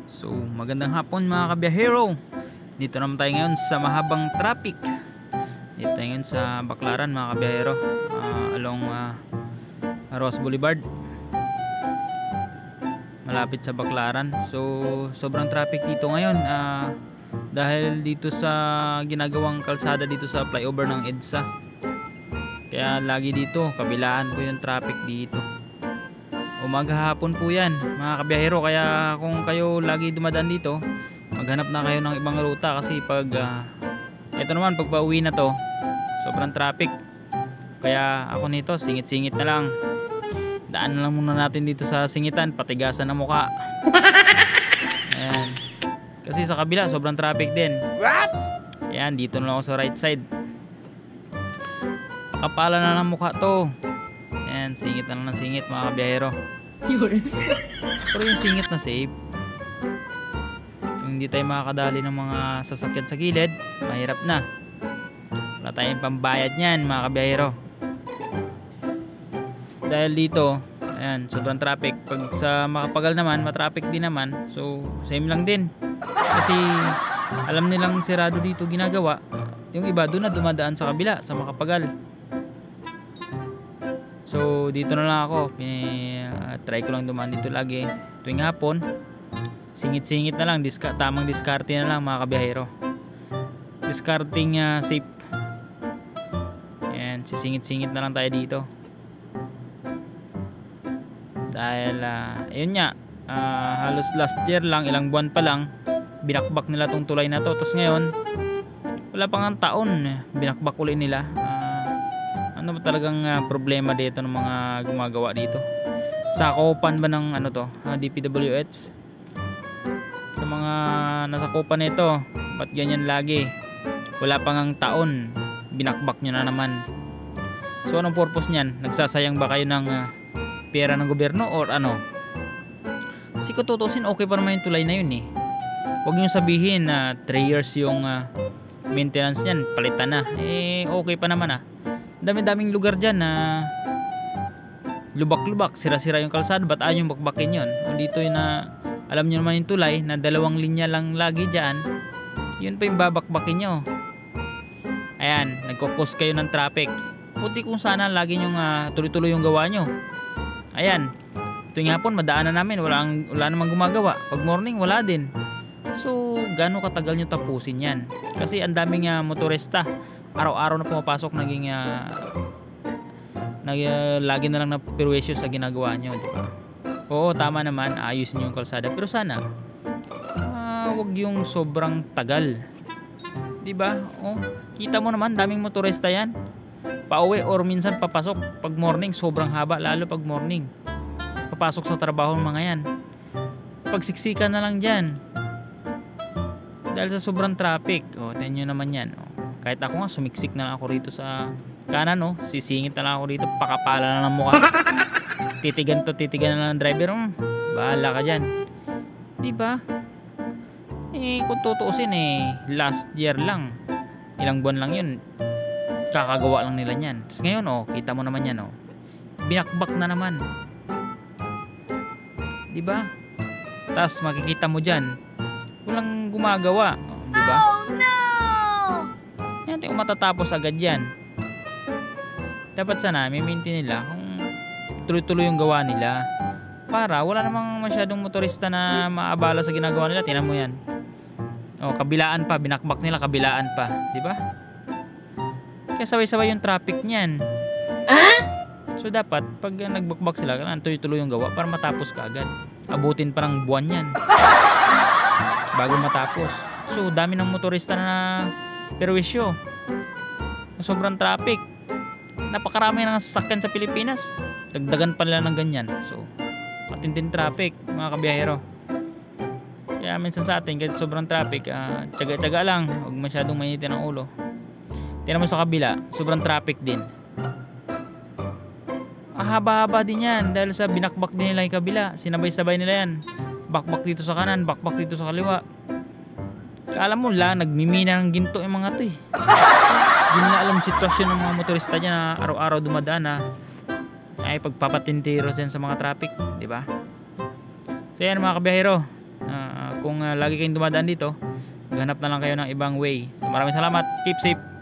So magandang hapon mga kabiyahero. Dito naman tayo ngayon sa mahabang traffic. Dito tayo ngayon sa Baclaran mga kabiyahero, along Ross Boulevard, malapit sa Baclaran. So sobrang traffic dito ngayon dahil dito sa ginagawang kalsada dito sa flyover ng EDSA. Kaya lagi dito kabilaan po yung traffic dito. Umaga hapon po yan mga kabiyahero, kaya kung kayo lagi dumadaan dito, maghanap na kayo ng ibang ruta kasi pag ito naman pag pauwi na to, sobrang traffic. Kaya ako nito singit-singit na lang, daan na lang muna natin dito sa singitan, patigasan ng muka. Ayan. Kasi sa kabila sobrang traffic din. What? Ayan, dito na lang ako sa right side, pakapala na ng mukha to. Ayan, singit na lang ng singit mga kabiyahero. Pero yung singit na safe, yung hindi tayo makakadali ng mga sasakyan sa gilid, mahirap na. Wala tayong pambayad nyan mga kabiyahero. Dahil dito, ayan, sobrang traffic. Pag sa Makapagal naman, matraffic din naman. So, same lang din. Kasi alam nilang sirado dito ginagawa. Yung iba doon na dumadaan sa kabila, sa Makapagal. So dito na lang ako, try ko lang dumaan dito lagi tuwing hapon. Singit-singit na lang, tamang diskarte na lang mga kabiyahero. Discarding safe. Ayan, sisingit-singit na lang tayo dito. Dahil ayun nga, halos last year lang, ilang buwan pa lang, binakbak nila tong tulay na to. Tapos ngayon, wala pang taon, binakbak ulit nila. Ano ba talagang problema dito ng mga gumagawa dito? Sakopan ba ng ano to, DPWH? Sa mga nasakupan nito, ba't ganyan lagi? Wala pang ang taon, binakbak nyo na naman. So anong purpose nyan? Nagsasayang ba kayo ng pera ng gobyerno or ano? Kasi kung tutusin, okay pa naman yung tulay na yun eh. Huwag nyo sabihin na 3 years yung maintenance nyan, palitan na. Okay pa naman dami-daming lugar dyan na lubak-lubak, sira-sira yung kalsada, ba't ayaw yung bakbakin yun? O dito yun na alam nyo naman yung tulay na 2 linya lang lagi dyan, yun pa yung babakbakin nyo. Ayan, nagkukos kayo ng traffic. Puti kung sana lagi nyo tuloy-tuloy yung gawa nyo. Ayan, tuwing hapon madaanan namin, wala namang gumagawa. Pag morning wala din. So gaano katagal nyo tapusin yan? Kasi ang daming motorista araw-araw na pumapasok, naging lagi na lang na perwisyo sa ginagawa nyo, di ba? Oo, tama naman, ayusin nyo yung kalsada, pero sana wag yung sobrang tagal, di ba? Kita mo naman, daming motorista yan, pauwi or minsan papasok pag morning, sobrang haba, lalo pag morning papasok sa trabaho ng mga yan. Pagsiksikan na lang dyan dahil sa sobrang traffic. Tingnan nyo naman yan. Kahit ako nga, sumiksik na lang ako rito sa kanan, sisingit na lang ako rito, pakapala na ng mukha. Titigan na lang ng driver. Bahala ka dyan, diba? Kung tutuusin, last year lang, ilang buwan lang yun, kakagawa lang nila yan. Tapos ngayon, kita mo naman yan, binakbak na naman, diba? Tapos makikita mo dyan, walang gumagawa, diba? Hindi ko matatapos agad yan. Dapat sana may-maintain nila kung tuloy-tuloy yung gawa nila, para wala namang masyadong motorista na maabala sa ginagawa nila. Tingnan mo yan, kabilaan pa, binakbak nila, kabilaan pa, di ba? Kaya sabay-sabay yung traffic niyan. So dapat pag nagbakbak sila, tuloy-tuloy yung gawa para matapos ka agad. Abutin pa ng buwan yan bago matapos. So dami ng motorista na perwisyo, sobrang traffic, napakarami ng sasakyan sa Pilipinas, dagdagan pa nila ng ganyan. So matinding traffic mga kabiyahero. Kaya minsan sa atin kahit sobrang traffic, tsaga-tsaga lang, huwag masyadong mainitin ang ulo. Tingnan mo sa kabila, sobrang traffic din, haba-haba din yan dahil sa binakbak din nila yung kabila, sinabay-sabay nila yan, bakbak dito sa kanan, bakbak dito sa kaliwa. Alam mo lang, nagmimina ng ginto yung mga to Hindi na alam sitwasyon ng mga motorista dyan na araw-araw dumadaan ay pagpapatintiro dyan sa mga traffic, di ba? So yan mga kabiyahero, kung lagi kayong dumadaan dito, maghanap na lang kayo ng ibang way. So maraming salamat, keep safe.